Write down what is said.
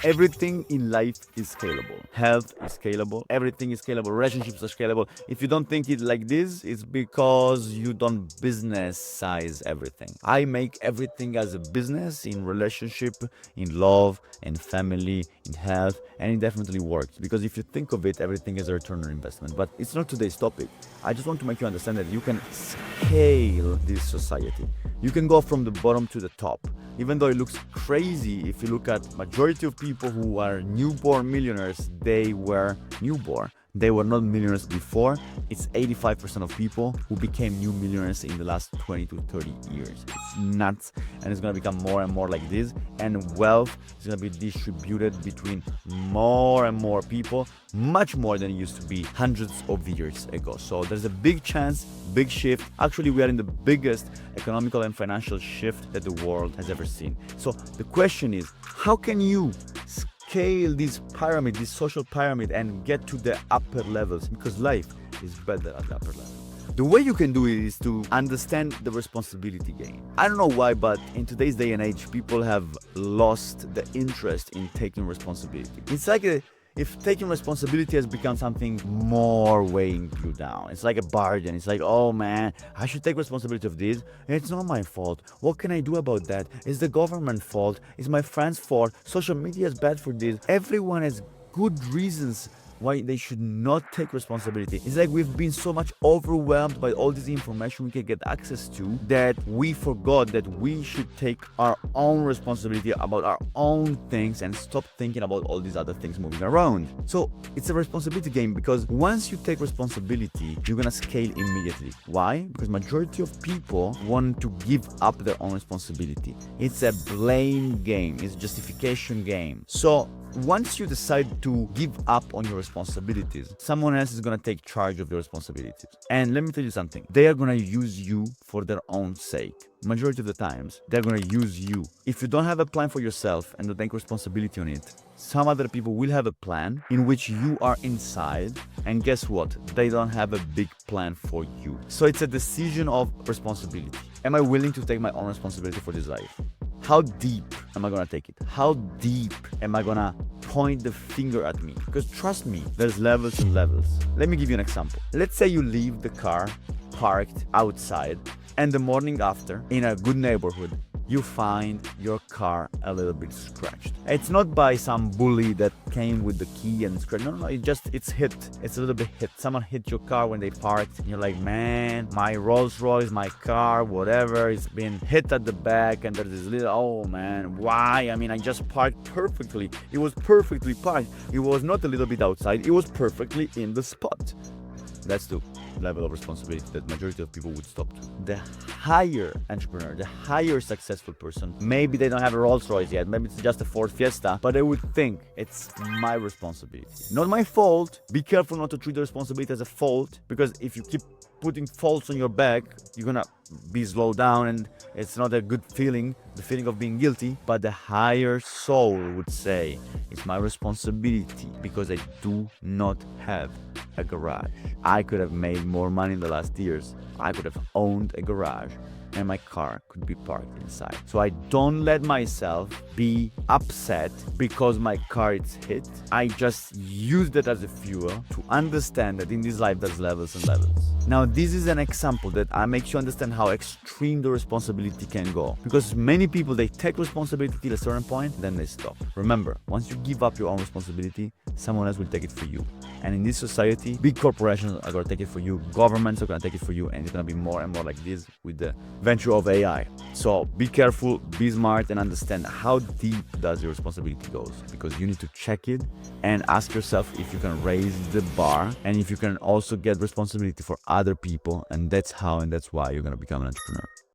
Everything in life is scalable. Health is scalable. Everything is scalable. Relationships are scalable. If you don't think it like this, it's because you don't business size everything. I make everything as a business in relationship, in love, in family, in health, and it definitely works. Because if you think of it, everything is a return on investment. But it's not today's topic. I just want to make you understand that you can scale this society. You can go from the bottom to the top. Even though it looks crazy, if you look at majority of people who are newborn millionaires, they were newborn. They were not millionaires before. It's 85% of people who became new millionaires in the last 20 to 30 years. It's nuts, and it's gonna become more and more like this. And wealth is gonna be distributed between more and more people, much more than it used to be hundreds of years ago. So there's a big chance, big shift. Actually, we are in the biggest economical and financial shift that the world has ever seen. So the question is, how can you scale this pyramid, this social pyramid, and get to the upper levels? Because life is better at the upper level. The way you can do it is to understand the responsibility game. I don't know why, but in today's day and age, people have lost the interest in taking responsibility. It's like if taking responsibility has become something more weighing you down. It's like a burden. It's like, oh man, I should take responsibility of this. It's not my fault. What can I do about that? It's the government's fault. It's my friend's fault. Social media is bad for this. Everyone has good reasons why they should not take responsibility. It's like we've been so much overwhelmed by all this information we can get access to that we forgot that we should take our own responsibility about our own things and stop thinking about all these other things moving around. So it's a responsibility game, because once you take responsibility, you're gonna scale immediately. Why? Because majority of people want to give up their own responsibility. It's a blame game. It's a justification game. So once you decide to give up on your responsibilities, someone else is going to take charge of your responsibilities. And let me tell you something, they are going to use you for their own sake. Majority of the times, they're going to use you. If you don't have a plan for yourself and don't take responsibility on it, some other people will have a plan in which you are inside, and guess what? They don't have a big plan for you. So it's a decision of responsibility. Am I willing to take my own responsibility for this life? How deep am I gonna take it? How deep am I gonna point the finger at me? Because trust me, there's levels and levels. Let me give you an example. Let's say you leave the car parked outside, and the morning after, in a good neighborhood, you find your car a little bit scratched. It's not by some bully that came with the key and scratched. No, it's hit. It's a little bit hit. Someone hit your car when they parked, and you're like, man, my Rolls Royce, my car, whatever, it's been hit at the back, and there's this little, oh man, why? I mean, I just parked perfectly. It was perfectly parked. It was not a little bit outside. It was perfectly in the spot. That's the level of responsibility that majority of people would stop to. The higher entrepreneur, the higher successful person, maybe they don't have a Rolls Royce yet, maybe it's just a Ford Fiesta, but they would think it's my responsibility, not my fault. Be careful not to treat the responsibility as a fault, because if you keep putting faults on your back, you're gonna be slowed down, and it's not a good feeling, the feeling of being guilty. But the higher soul would say, it's my responsibility because I do not have a garage. I could have made more money in the last years. I could have owned a garage, and my car could be parked inside. So I don't let myself be upset because my car is hit. I just use that as a fuel to understand that in this life there's levels and levels. Now, this is an example that makes you understand how extreme the responsibility can go. Because many people, they take responsibility till a certain point, then they stop. Remember, once you give up your own responsibility, someone else will take it for you. And in this society, big corporations are going to take it for you, governments are going to take it for you, and it's going to be more and more like this with the venture of AI. So be careful, be smart, and understand how deep does your responsibility goes, because you need to check it and ask yourself if you can raise the bar, and if you can also get responsibility for other people. And that's how and that's why you're going to become an entrepreneur.